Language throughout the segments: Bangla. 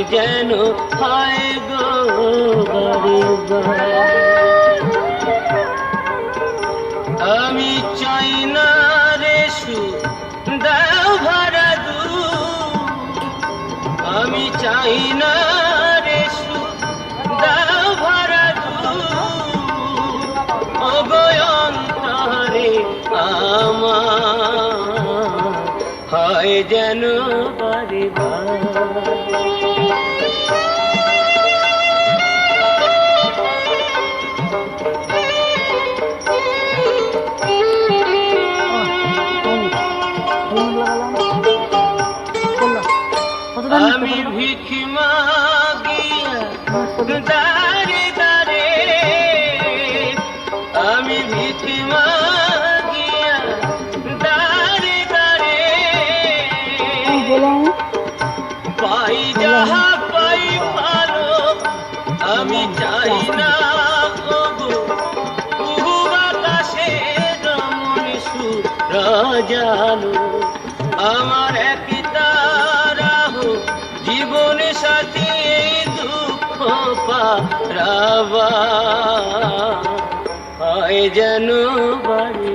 যেন হয় গো বারে আমি চাই না রে দাও ভরা দু আমি চাই না রে দাও ভরা দু অন্তরে আমার হয় যেন বারে আমি ভিখ মাগিয়া দারে দারে আমি ভিখ মাগিয়া দারে দারে পাই যাহা পাই ভালো আমি চাই না বহু বাতাসে রমণ সুরাজালো আমার এক জীবনে সাথী এই দুঃখ পারাবা হয় যেন বাড়ি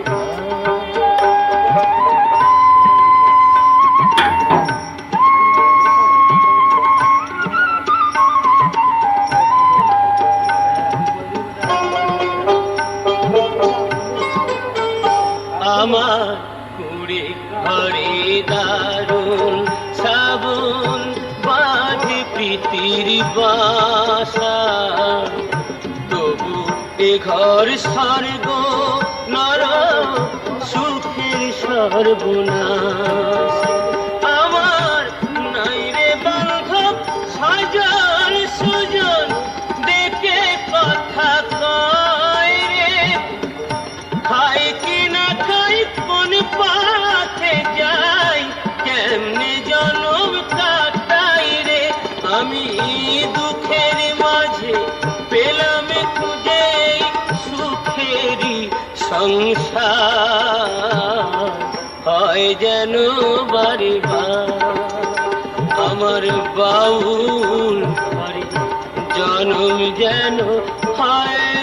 আমার কুড়ে ঘরে দারুণ সাবুন বাঁধে প্রীতির বাসা তবু এ ঘর স্বর্গ নর সুখের সর্বনাশ আমার নাই রে বান্ধব সাজন সুজন দেখে কথা কয় রে খাই কি না খাই কোন পথে যাই কেমনে জনম কাটাই রে আমি দুঃখের মাঝে পেলাম খুঁজে সুখেরই সংসার হয় যেন বারে আমার বাউল জনম যেন হয়